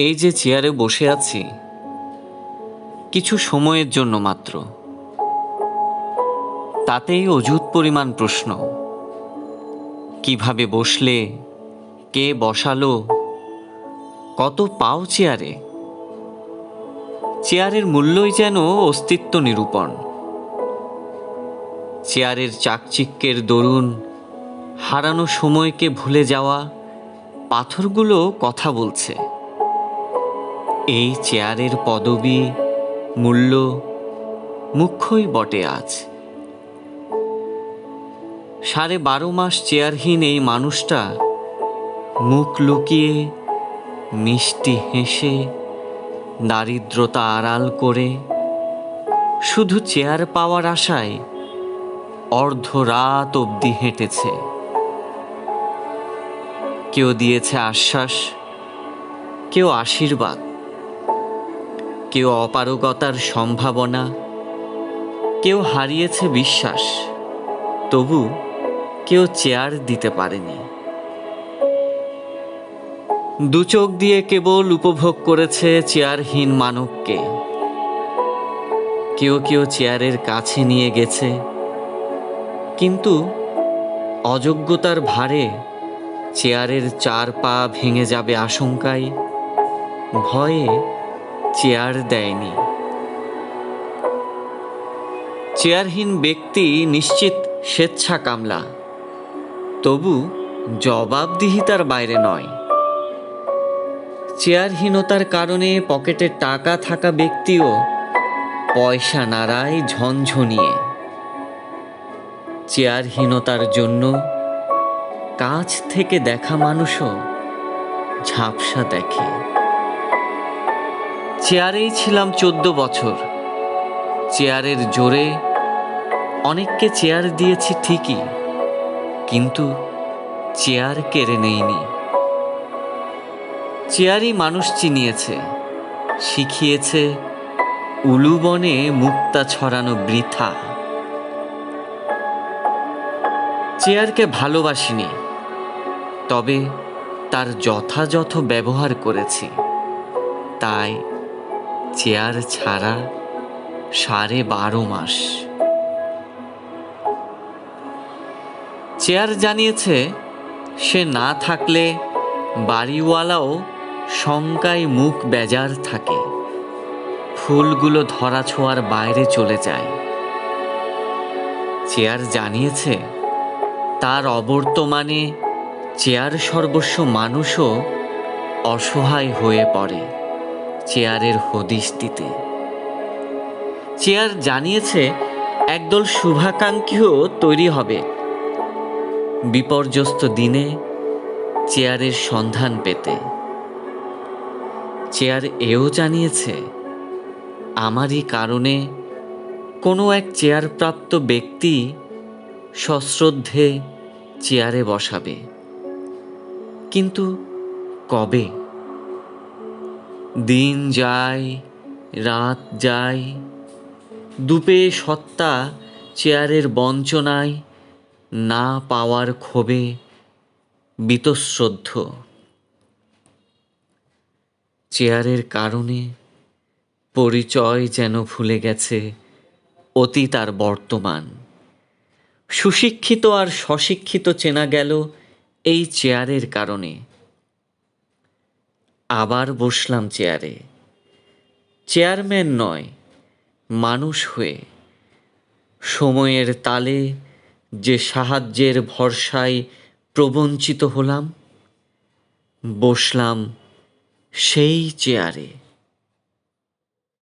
এই যে চেয়ারে বসে আছি, কিছু সময়ের জন্য মাত্র, তাতেই অযুত পরিমাণ প্রশ্ন। কিভাবে বসলে, কে বসালো, কত পাও চেয়ারে? চেয়ারের মূল্যই যেন অস্তিত্ব নিরূপণ। চেয়ারের চাকচিক্যের দরুন হারানো সময়কে ভুলে যাওয়া পাথরগুলো কথা বলছে। এই চেয়ারের পদবি, মূল্য মুখ্যই বটে আজ। 12.5 মাস চেয়ারহীন এই মানুষটা মুখ লুকিয়ে, মিষ্টি হেসে, দারিদ্রতা আড়াল করে শুধু চেয়ার পাওয়ার আশায় অর্ধরাত অবধি হেঁটেছে। কেউ দিয়েছে আশ্বাস, কেউ আশীর্বাদ, কেউ অপারগতার সম্ভাবনা, কেউ হারিয়েছে বিশ্বাস, তবু কেউ চেয়ার দিতে পারেনি। দু চোখ দিয়ে কেবল উপভোগ করেছে চেয়ারহীন মানবকে। কেউ কেউ চেয়ারের কাছে নিয়ে গেছে, কিন্তু অযোগ্যতার ভারে চেয়ারের 4 পা ভেঙে যাবে আশঙ্কায় ভয়ে চেয়ার দেয়নি। চেয়ারহীন ব্যক্তি নিশ্চিত স্বেচ্ছা কামলা, তবু জবাবদিহিতার বাইরে নয়। চেয়ারহীনতার কারণে পকেটে টাকা থাকা ব্যক্তিও পয়সা নাড়ায় ঝনঝনিয়ে। চেয়ারহীনতার জন্য কাছ থেকে দেখা মানুষও ঝাপসা দেখে। চেয়ারেই ছিলাম 14 বছর। চেয়ারের জোরে অনেককে চেয়ার দিয়েছি ঠিকই, কিন্তু চেয়ার কেড়ে নেইনি। চেয়ারই মানুষ চিনিয়েছে, শিখিয়েছে উলুবনে মুক্তা ছড়ানো বৃথা। চেয়ারকে ভালোবাসিনি, তবে তার যথাযথ ব্যবহার করেছি। তাই চেয়ার ছাড়া 12.5 মাস। চেয়ার জানিয়েছে সে না থাকলে বাড়িওয়ালাও শঙ্কায় মুখ বেজার থাকে, ফুলগুলো ধরা ছোঁয়ার বাইরে চলে যায়। চেয়ার জানিয়েছে তার অবর্তমানে চেয়ার সর্বস্ব মানুষও অসহায় হয়ে পড়ে চেয়ারের হদিশ দিতে। চেয়ার জানিয়েছে একদল শুভাকাঙ্ক্ষীও তৈরি হবে বিপর্যস্ত দিনে চেয়ারের সন্ধান পেতে। চেয়ার এও জানিয়েছে আমারই কারণে কোনো এক চেয়ারপ্রাপ্ত ব্যক্তি সশ্রদ্ধে চেয়ারে বসাবে, কিন্তু কবে? দিন যায়, রাত যায়, দুপে সত্তা চেয়ারের বঞ্চনায় না পাওয়ার ক্ষোভে বীতশ্রদ্ধ। চেয়ারের কারণে পরিচয় যেন ভুলে গেছে অতীত আর বর্তমান। সুশিক্ষিত আর স্বশিক্ষিত চেনা গেল এই চেয়ারের কারণে। আবার বসলাম চেয়ারে, চেয়ারম্যান নয়, মানুষ হয়ে। সময়ের তালে যে সাহায্যের ভরসায় প্রবঞ্চিত হলাম, বসলাম সেই চেয়ারে।